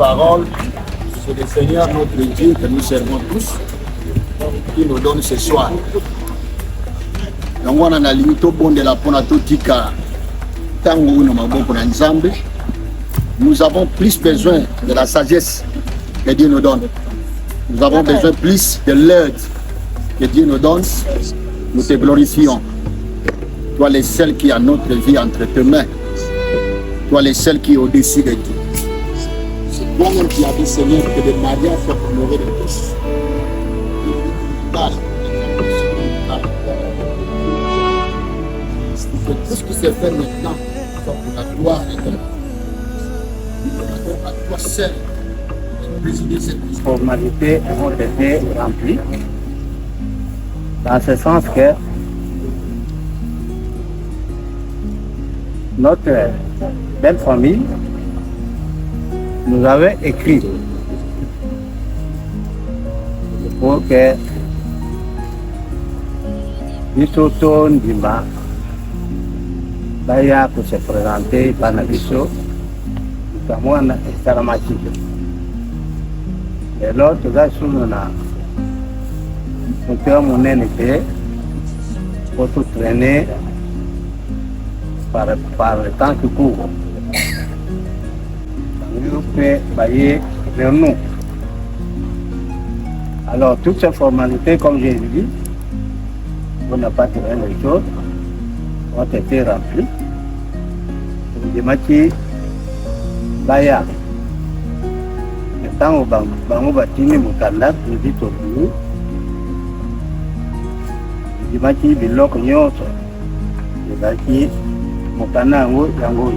parole, c'est le Seigneur notre Dieu que nous servons tous, qui nous donne ce soir. Donc on a limité au bon de la Ponatotika, Tango Namaboko Nzambe. Nous avons plus besoin de la sagesse que Dieu nous donne. Nous avons besoin plus de l'aide que Dieu nous donne. Nous te glorifions. Toi le seul qui a notre vie entre tes mains. Toi le seul qui est au-dessus de tout. C'est toi-même qui as dit, Seigneur, que le mariage soit honoré de tous. Que tout ce qui se fait maintenant soit pour la gloire de Dieu. À toi seul de présider cette formalités ont été remplies. Dans ce sens que notre belle famille nous avait écrit pour que Bisoto Ndimba Baya pour se présenter par Nabiso, notamment à Salamati. Et l'autre, nous avons mon été pour tout traîner par le temps qui court. Nous pouvons bailler vers nous. Alors, toutes ces formalités, comme j'ai dit, on n'a pas tiré les choses, ont été remplies. Les matières, Baya. Tant au bango batini mukanda nous dit au bout. Les matières biloko nyoto. Les matières mukanda ngo yango.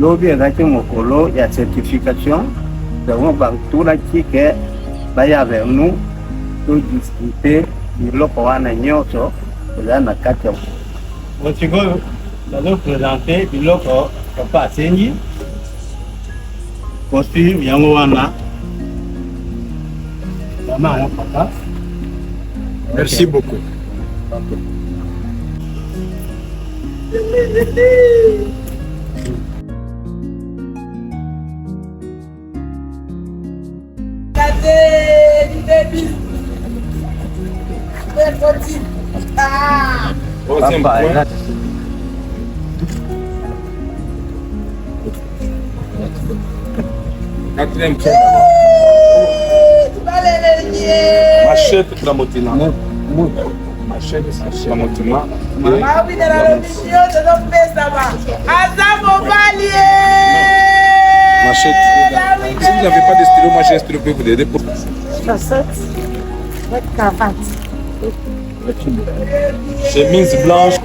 L'objet est mokolo, il y a certification. Nous avons tout là qui est Baya vers nous. Tout discuter biloko wana nyoto. Là na kati. Au second, nous allons présenter biloko papa Senyi. Costume yango wana. Maman papa. Merci beaucoup. Quatrième point. Machette pour la motina. Machette pour la motina. Machette. Si vous n'avez pas de stylo, moi j'ai un stylo pour vous aider pour. Chaussettes, cravate. Chemise blanche.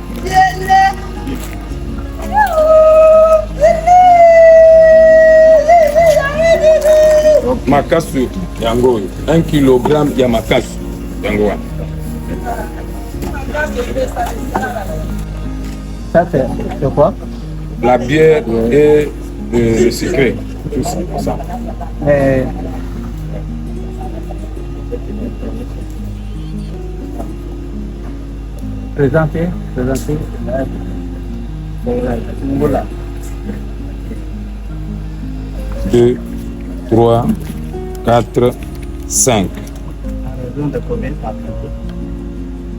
Makasu yango 1 kg ya makasu yango. Ça c'est quoi? La bière et le secret. Tout ça. Présentez. Voilà. 2, 3, 4, 5.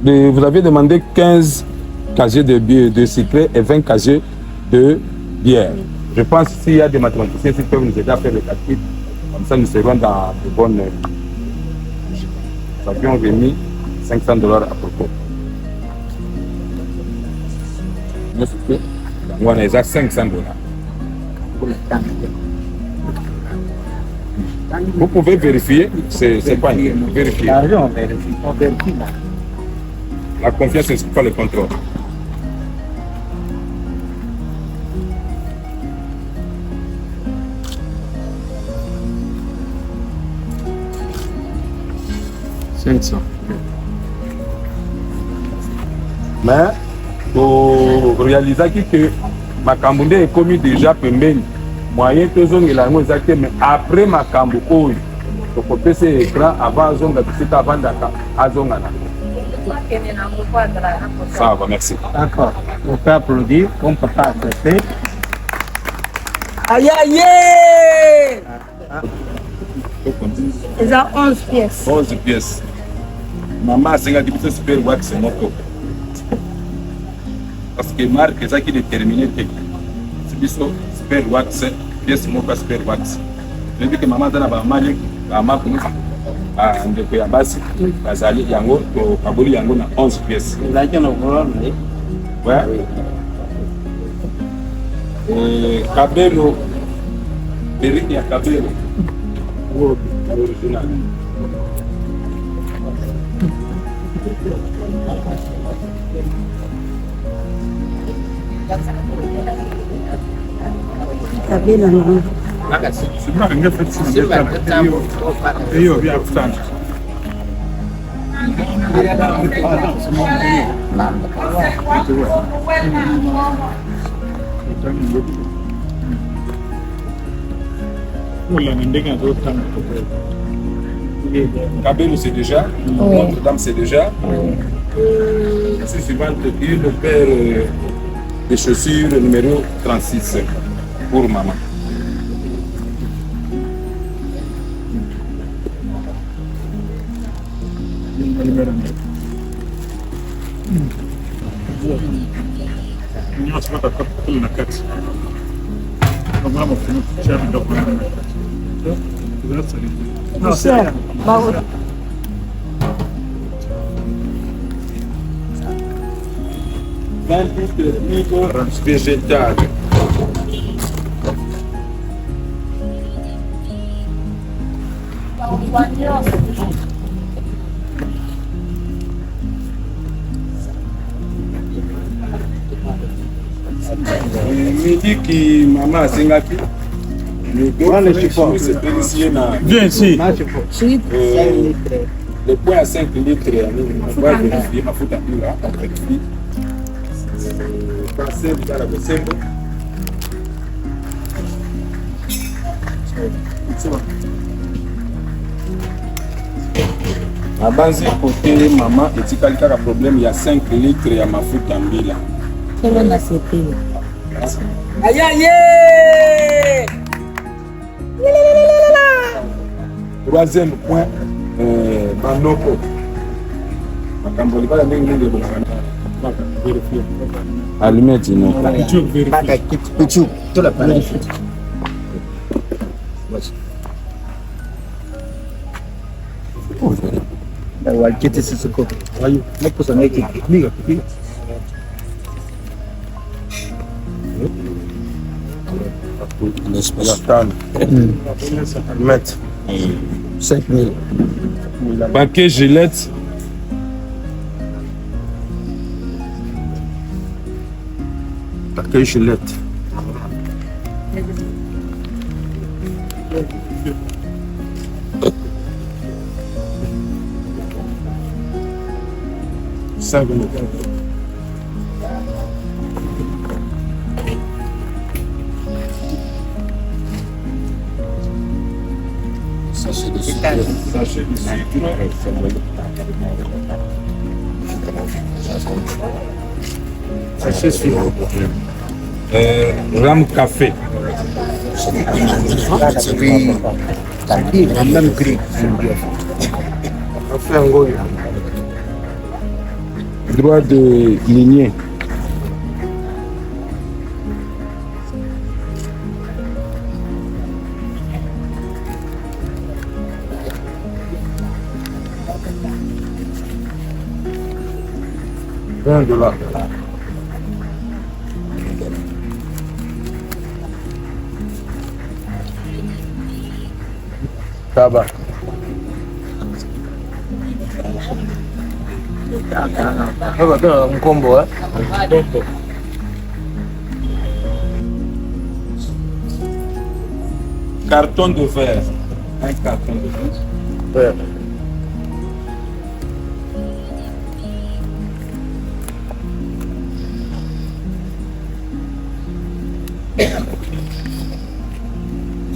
Vous avez demandé 15 casiers de secret et 20 casiers de bière. Je pense s'il y a des mathématiciens qui peuvent nous aider à faire le calcul, comme ça nous serons dans de bonnes. Nous avions remis $500 à propos. On a déjà $500. Vous pouvez vérifier, c'est quoi vérifier. L'argent, on vérifie. La confiance n'est pas le contrôle. Mais pour réaliser que ma Cambonde est commis déjà pembeni moyen tozongela yango eza te, mais après makambo oyo tokopesa écran avant azonga bisika avandaka azonga na ça va, merci. D'accord. On peut applaudir, on peut pas accepter. Aïe aïe. Ils ont 11 pièces. 11 pièces. Maman a 50 pièces super wax moko. Parce que marque ça qui déterminé que c'est biso super wax pièce moko super wax. Mais que maman dans ba mali ba maman a ndeko ya basi bazali yango to kaboli yango na 11 pièces. Là qui on voit Ouais. Cabelo, Eric ya Cabelo. Original. Cabelo não. Hiyo vya kufanya. Cabelo c'est déjà, Notre-Dame c'est déjà. La suivante, une paire de chaussures numéro 36 pour maman. Végétal. Midi qui maman a singapé. Viens ici. Le poids à 5 litres, on va vérifier ma faute à plus là. À base côté maman et tu calcules le problème, il y a 5 litres et ma faute en bila. Aïe aïe. Troisième point, Manoko. Allumette, non. Allumette. 5 000. Paquet Gillette. Paquet Gillette. Ça sachet de sucre. Sachet de sucre. Sachet de sucre. Rame café. Droit de lignée. $20. Tabac. un combo, hein? Carton de verre. Un carton de verre. Ouais.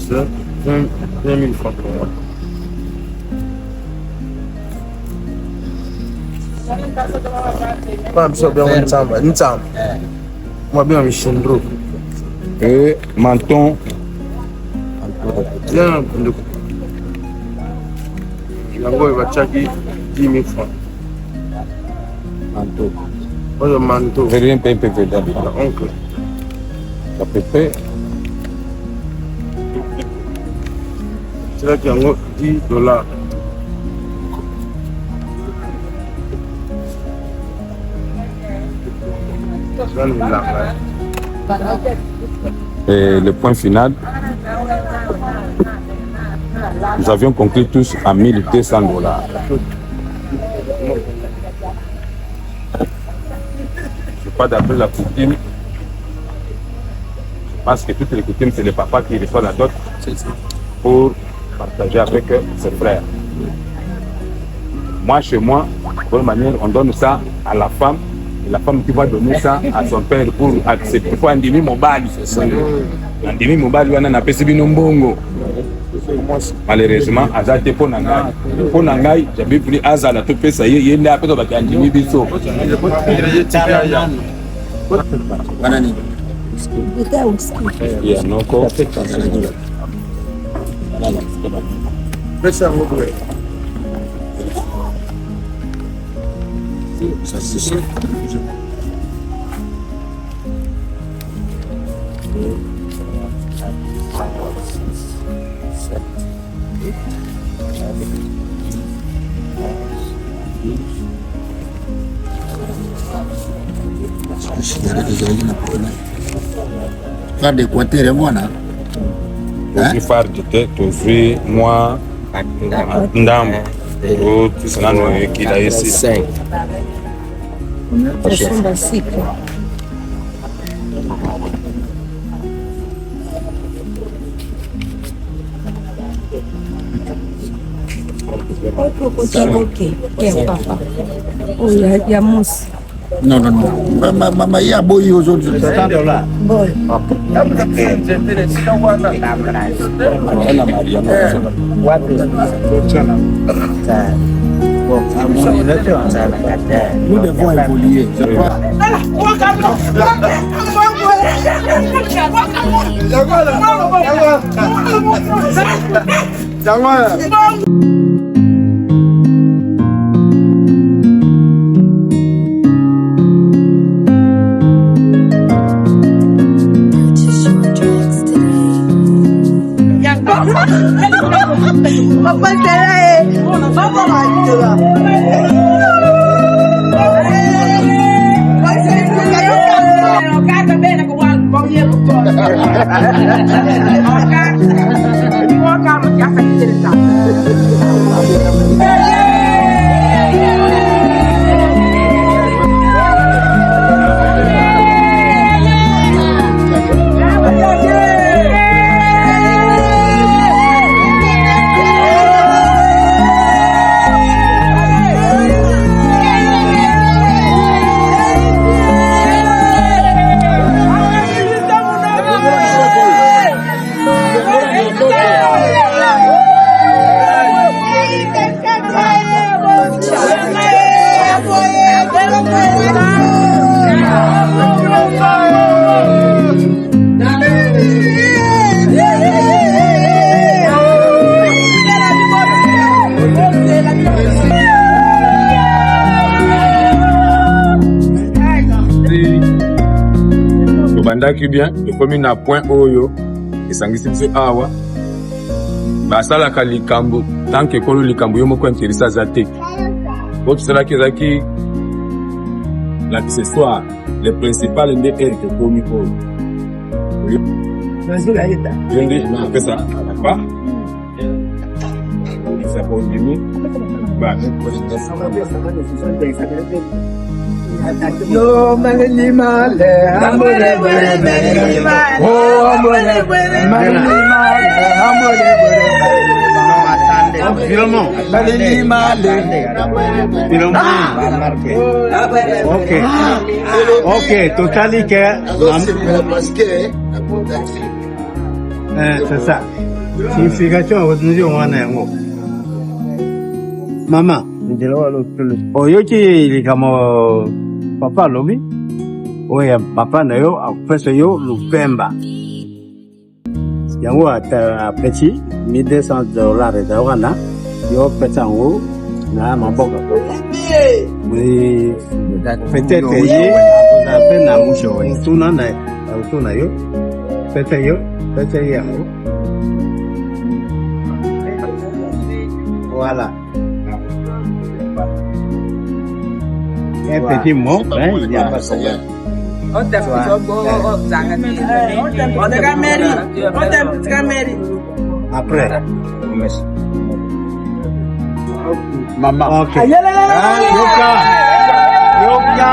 Ça, 20 000 francs pour moi. Et menton Bien, yango bachaki 10 000 francs. Manteau. Oyo manteau. Rien PPV d'abord. Oncle. À peu près. C'est là qu'il y a $10. Et le point final, nous avions conclu tous à $1 200. Je pas d'après la coutume. Je pense que toutes les coutumes, c'est le papa qui reçoit la dot pour partager avec ses frères. Moi, chez moi, de bonne manière, on donne ça à la femme. Et la femme qui va donner ça à son père pour accepter. Il faut un demi mobile. Un demi mobile, on a appelé Binombongo. Malheureusement, Azate Ponangai. Ponangai, j'avais pris Azala, tout fait ça. Il y a un peu de Bandimi Bisso. Il y a un encore. Ça c'est sûr. Faire des quartiers et moi, là. Aujourd'hui, faire du tête, aujourd'hui, moi, Ndam, c'est là qu'il a essayé. 5. Il y a mousse. Non, non, non. Maman, il y a beau aujourd'hui. Bon. Nous devons évoluer. Bandaki bien, le premier na point oyo, et sangisi biso awa. Basalaka likambo, tant que kolo likambo yo moko interesa za te. Pour cela que zaki l'accessoire, le principal nde est que komi ko. Vas-y là eta. Yendi na pesa ba. Ça pour dimi. Ba. Yo malini male, amore bore malini male, oh amore bore malini male, amore bore malini male, Ok, ok, totally que c'est ça. Signification aujourd'hui on a un mot. Maman, oyoki likamo papa lobi oya papa na yo apesa yo lupemba yango ata petit $1,200 dawana yo pesa ngo na maboka oui peut-être ye na pena musho tuna na tuna yo pesa yo voilà un petit mot il y a pas de problème. Après, maman. Ok. Yoka.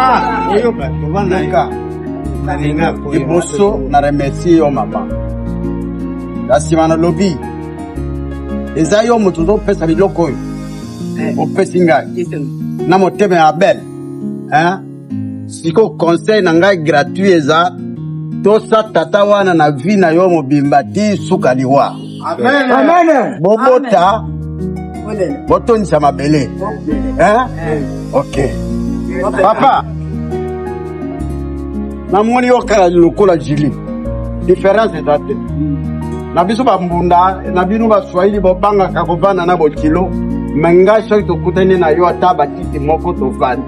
Iboso na remercier yo maman. La simana lobby. Eza yo mutu zo pesa biloko yo. O pesinga. Na moteme abel. Siko conseil na ngai gratuit eza tosa tata wana na vie na yo mobimba ti suka liwa. Amen. Bobota. Botonisa mabele. OK. Papa. Na moni yo kala lokola jili. Différence ezate. Na biso ba mbunda, na binu ba Swahili bobanga kakovana na bokilo. Menga so to kutene na yo ata batiti moko to vani.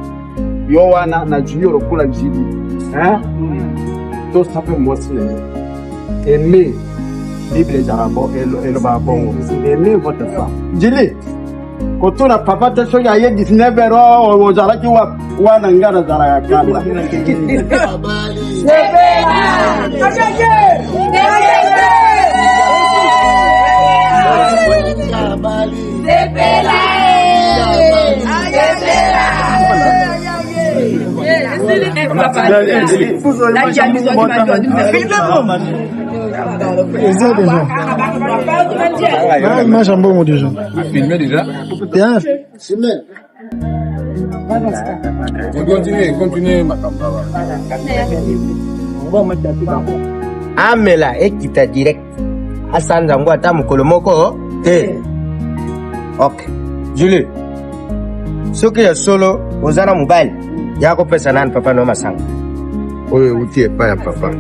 Yo wana na junior lokola jili. To sape mosile. Aimer. Bible jarabo elo ba bongo. Aimer votre femme. Jili. Kotuna papa te so ya ye 19 ro o zara ki wana ngara zara ya kala. Moi j'aime beaucoup déjà. Filmé déjà? Bien. Continuez ma campagne. Amela ekita direct. Asanza ngo ata mukolo moko te. OK. Julie. Soki ya solo ozana mobile. Yako pesa nani papa no masanga. Oye utie pa ya papa.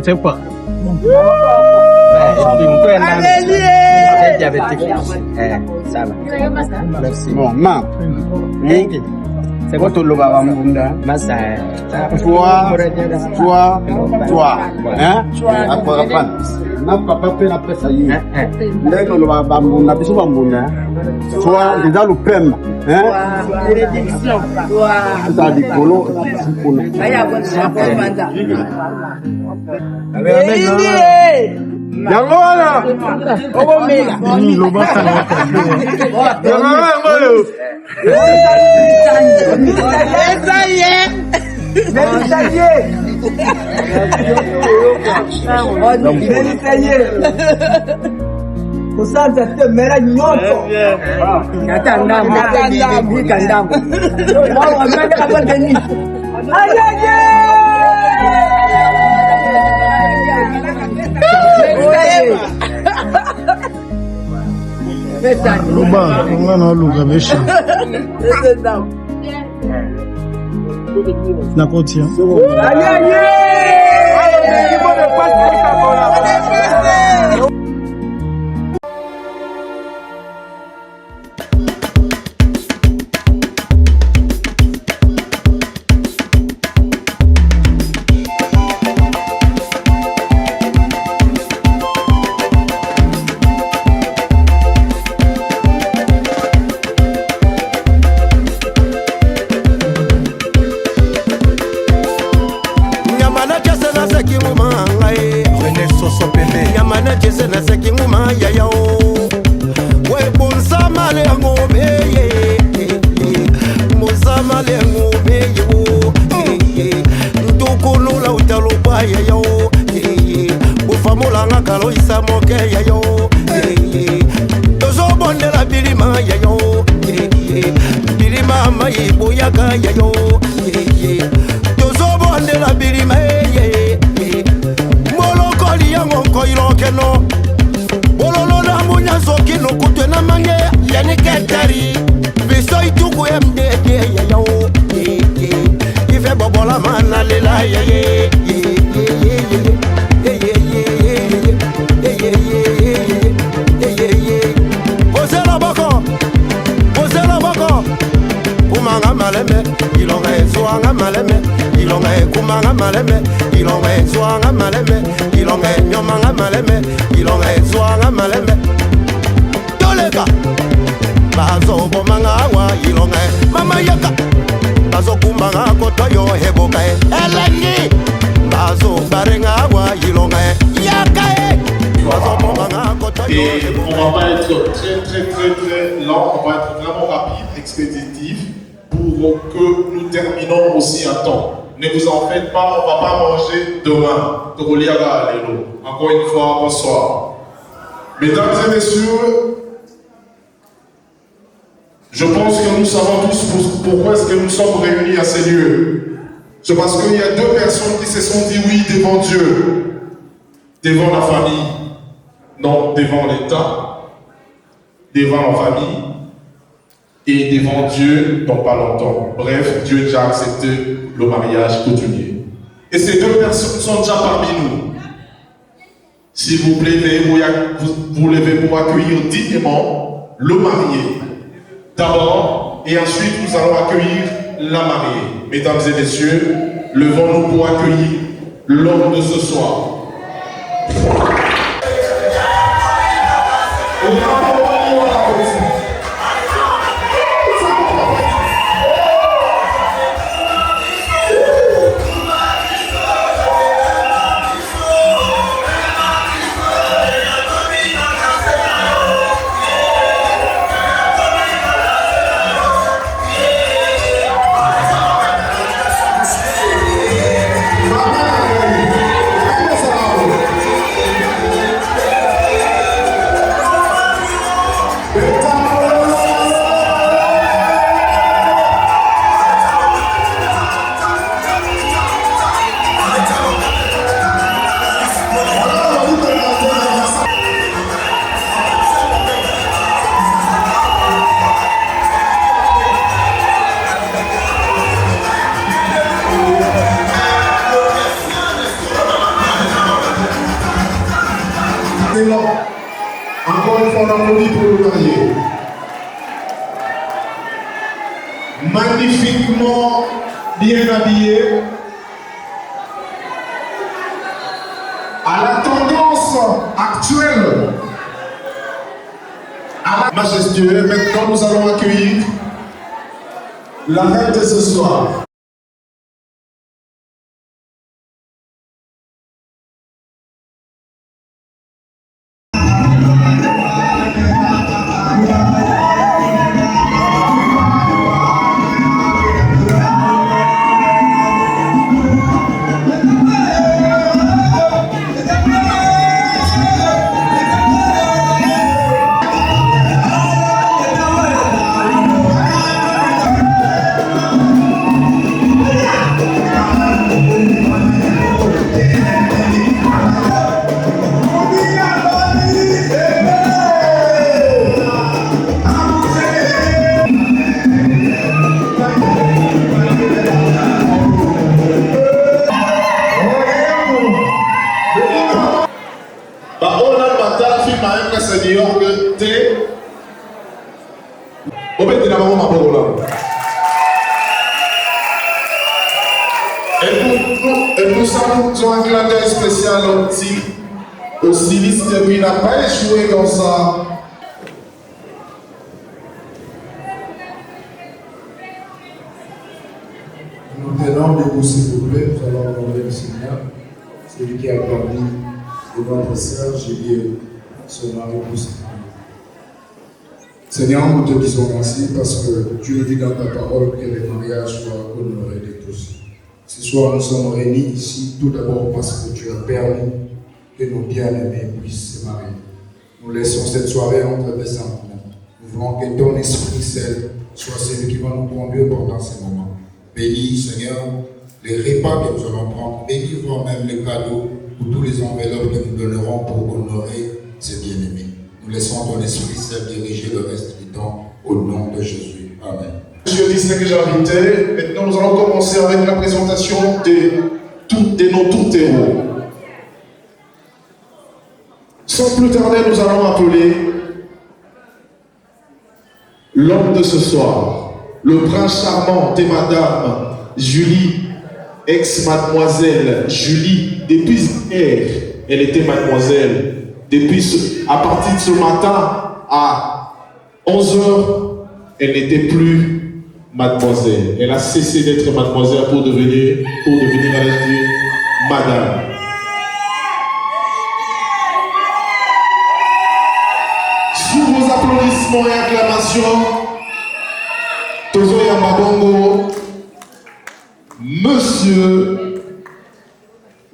C'est pas. Merci. Bon, ma. C'est quoi ton loba bambunda? Masa. Toi. Hein? Après na papa pe na pesa yi. Ndeko loba bambunda biso bambunda. Toi, déjà le pem. Hein? Réduction. Ça dit colo. Aya kwa shamba. Yangola. Obomela. Ni loba sana. Yangola. Kusanza te mera nyoto. Kata ndambo. Bika ndambo. Wao wamenda kwa deni. Ayaye! Loba, ngana luga besha. Na kotia. Ayaye! Ife bobola mana lela ye maleme, ilonga zwanga maleme, ilonga nyomanga maleme, ilonga zwanga maleme. Tolega bazo bomanga wa ilonga mama yaka bazo kumbanga kotoyo heboka elengi bazo barenga wa ilonga yaka bazo bomanga kotoyo. Et on va pas être très lent, on va être vraiment rapide, expéditif pour que nous terminons aussi à temps. Ne vous en faites pas, on ne va pas manger demain. Encore une fois, bonsoir. Mesdames et messieurs, je pense que nous savons tous pourquoi est-ce que nous sommes réunis à ces lieux. C'est parce qu'il y a deux personnes qui se sont dit oui devant Dieu, devant la famille, non devant l'État, devant la famille et devant Dieu dans pas longtemps. Bref, Dieu a déjà accepté le mariage coutumier. Et ces deux personnes sont déjà parmi nous. S'il vous plaît, vous levez pour accueillir dignement le marié. D'abord, et ensuite nous allons accueillir la mariée. Mesdames et messieurs, levons-nous pour accueillir l'homme de ce soir. Encore une fois, on applaudit pour le marié. Magnifiquement bien habillé, à la tendance actuelle, à la majestueuse. Maintenant, nous allons accueillir la reine de ce soir. Et nous avons un clin d'œil spécial au styliste qui n'a pas échoué dans ça. Nous tenons debout, s'il vous plaît, nous allons honorer le Seigneur, celui qui a permis de notre sœur Julie son mari pour sa famille. Seigneur, nous te disons merci parce que tu nous dis dans ta parole que le mariage soit honoré de tous. Ce soir, nous sommes réunis ici tout d'abord parce que tu as permis que nos bien-aimés puissent se marier. Nous laissons cette soirée entre tes sentiments. Nous voulons que ton Esprit Saint soit celui qui va nous conduire pendant ces moments. Bénis, Seigneur, les repas que nous allons prendre. Bénis même les cadeaux ou tous les enveloppes que nous donnerons pour honorer ces bien-aimés. Nous laissons ton Esprit Saint diriger le reste du temps au nom de Jésus. Amen. Monsieur le distingué que j'ai invité, maintenant nous allons commencer avec la présentation de nos tourtereaux. Sans plus tarder, nous allons appeler l'homme de ce soir, le prince charmant de Madame Julie ex-mademoiselle Julie, depuis hier, elle était mademoiselle. À partir de ce matin, à 11h, elle n'était plus mademoiselle. Elle a cessé d'être mademoiselle pour devenir madame. Sous vos applaudissements et acclamations, Tozo Yambabongo, Monsieur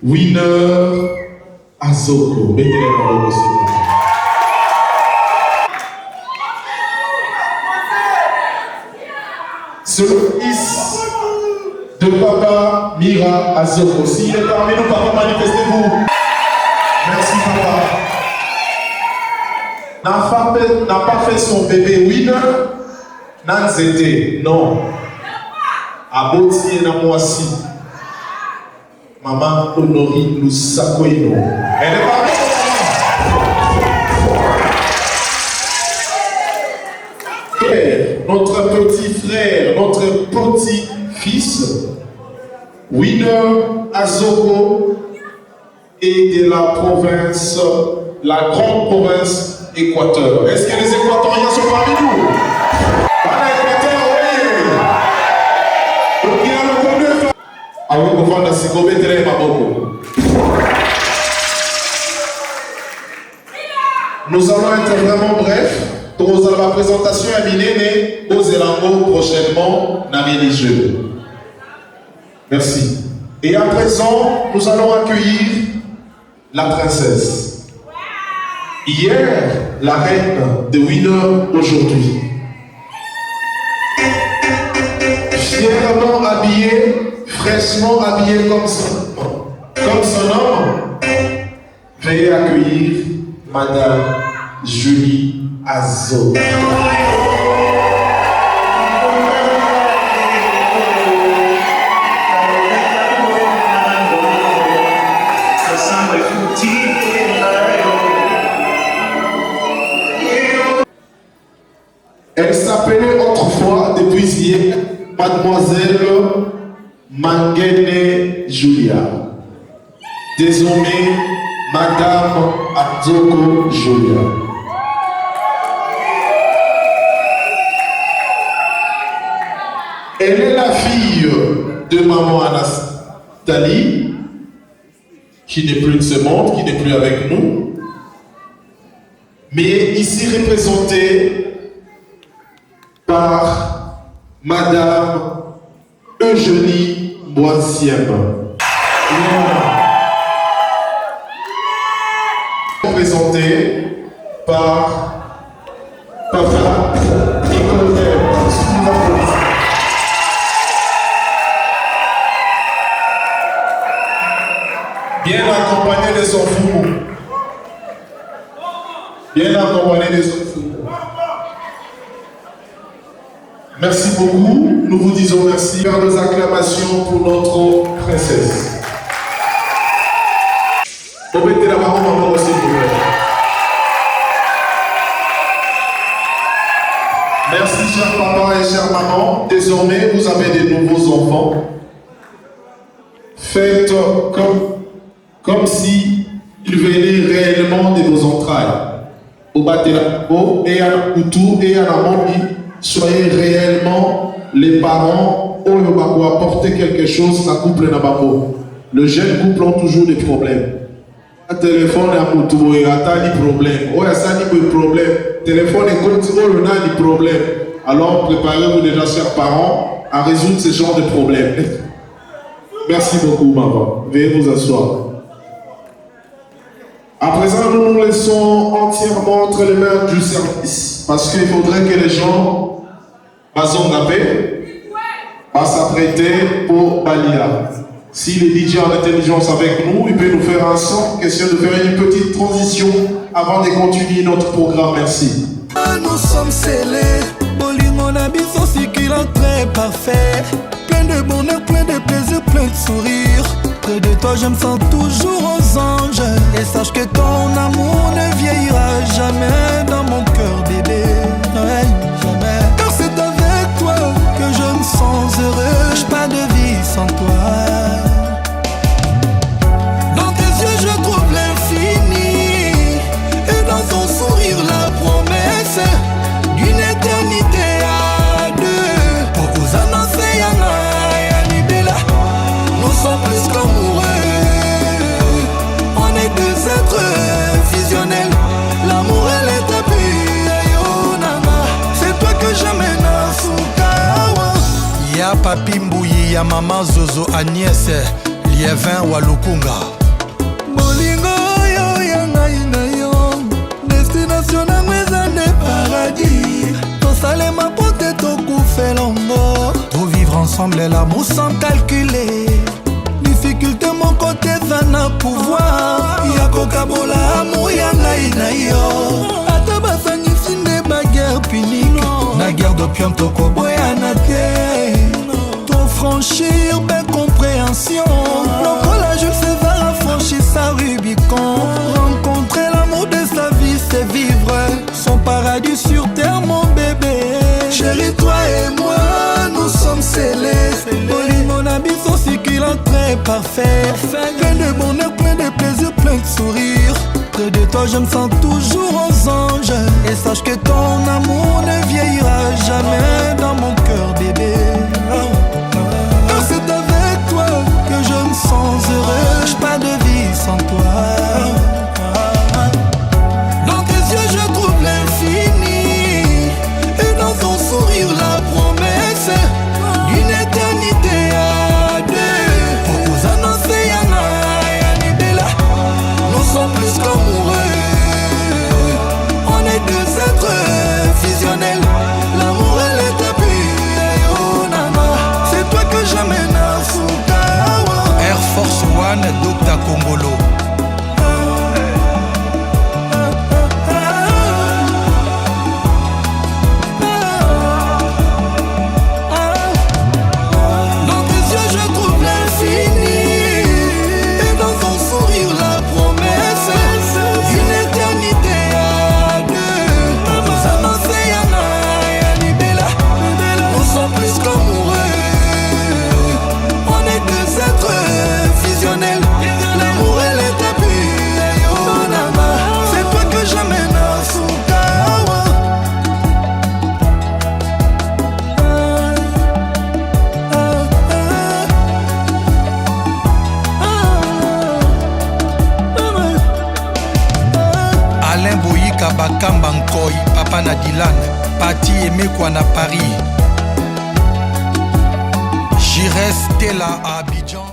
Winner Azoko. Mettez les Mabongo, s'il vous plaît. C'est le fils de Papa Mira Azoko. S'il est parmi nous, papa, manifestez-vous. Merci, papa. N'a pas fait son bébé Winner. Nanzete, non. Aboti et Namoisi. Maman Honori Lusakoino. Elle est pas notre petit frère, notre petit fils, Winner Azoko, est de la province, la grande province Équateur. Est-ce que les Équatoriens sont parmi nous? Nous allons être vraiment brefs. Dans la présentation à Minéné, aux Elango prochainement, dans les jeux. Merci. Et à présent, nous allons accueillir la princesse. Hier, la reine de Winner aujourd'hui. Fièrement habillée, fraîchement habillée comme son nom. Veuillez accueillir Madame Julie Azoko. Elle s'appelait autrefois, depuis hier, Mademoiselle Mangene Julia. Désormais, Madame Azoko Julia. Elle est la fille de maman Anastasie, qui n'est plus de ce monde, qui n'est plus avec nous, mais ici représentée par Madame Eugénie Boissiem. Représentée par Papa Nicodème. Bien accompagné de son fou. Bien accompagné de son fou. Merci beaucoup. Nous vous disons merci. Faire des acclamations pour notre princesse. Vous mettez la maman maman aussi, s'il vous plaît. Merci, cher papa et chère maman. Désormais, vous avez des nouveaux enfants. Faites comme si ils venaient réellement de vos entrailles. Au Batelabo et à Koutou et à Namondi, soyez réellement les parents où ils vont apporter quelque chose à couple Nababo. Le jeune couple ont toujours des problèmes. Un téléphone à Koutou et à Tani problème. Oh, ça n'y a pas de problème. Téléphone et Koutou, on a des problèmes. Alors préparez-vous déjà, chers parents, à résoudre ce genre de problèmes. Merci beaucoup, maman. Veuillez vous asseoir. À présent, nous nous laissons entièrement entre les mains du service. Parce qu'il faudrait que les gens s'apprêter pour Balia. Si les DJ en intelligence avec nous, il peut nous faire un son, question de faire une petite transition avant de continuer notre programme. Merci. Nous sommes scellés, Bolingo Nabiso Sikila très parfait. Plein de bonheur, plein de plaisir, plein de sourire. Près de toi, je me sens toujours aux anges. Et sache que ton amour ne vieillira jamais dans mon cœur, bébé. Ouais, jamais. Car c'est avec toi que je me sens heureux. J'ai pas de vie sans toi. êtres fusionnels. L'amour et les tapis, c'est toi que j'amène à Fukawa. Ya papi Mbouyi, ya maman Zozo Agnès, Liévin Walukunga. Bolingo yo ya ngai na yo, destination na mweza ne paradis. Tosalema pote tokufe longo, to vivre ensemble l'amour sans calculer. Difficulté mon côté zana pouvoir, ya kokabola amour ya ngai na yo. Ata basangisi nde ba guerre punique, na guerre d'opium tokoboya na te. Franchir belle compréhension. Lokola Jules César a franchi sa Rubicon. Rencontrer l'amour de sa vie, c'est vivre son paradis sur terre, mon bébé. Chérie, toi et moi, nous sommes scellés. Oli mon ami, son cycle très parfait. Plein de bonheur, plein de plaisir, plein de sourire. Près de toi, je me sens toujours aux anges. Et sache que ton amour ne vieillira jamais dans mon cœur, bébé. C'est avec toi que je me sens heureux. J'ai pas de vie sans toi. Dans tes yeux je trouve l'infini, et dans ton sourire la promesse d'une éternité à deux. Pour vous annoncer Yana Yanibela, nous sommes plus qu'amoureux. On est deux êtres fusionnels. L'amour et les tapis. J'amène à Fukawa. Air Force One, Dr Kongolo. Dans tes yeux je trouve l'infini, et dans ton sourire la promesse d'une éternité à deux. Pour vous annoncer Yana Yanibela, nous sommes plus qu'amoureux. Fusionnel, l'amour et les tapis, c'est toi que j'amène à Fukawa. Alain Boyika Bakamba Nkoy, Papa Nadilan, Pati Emekwa na Paris. Jires Stella à Abidjan.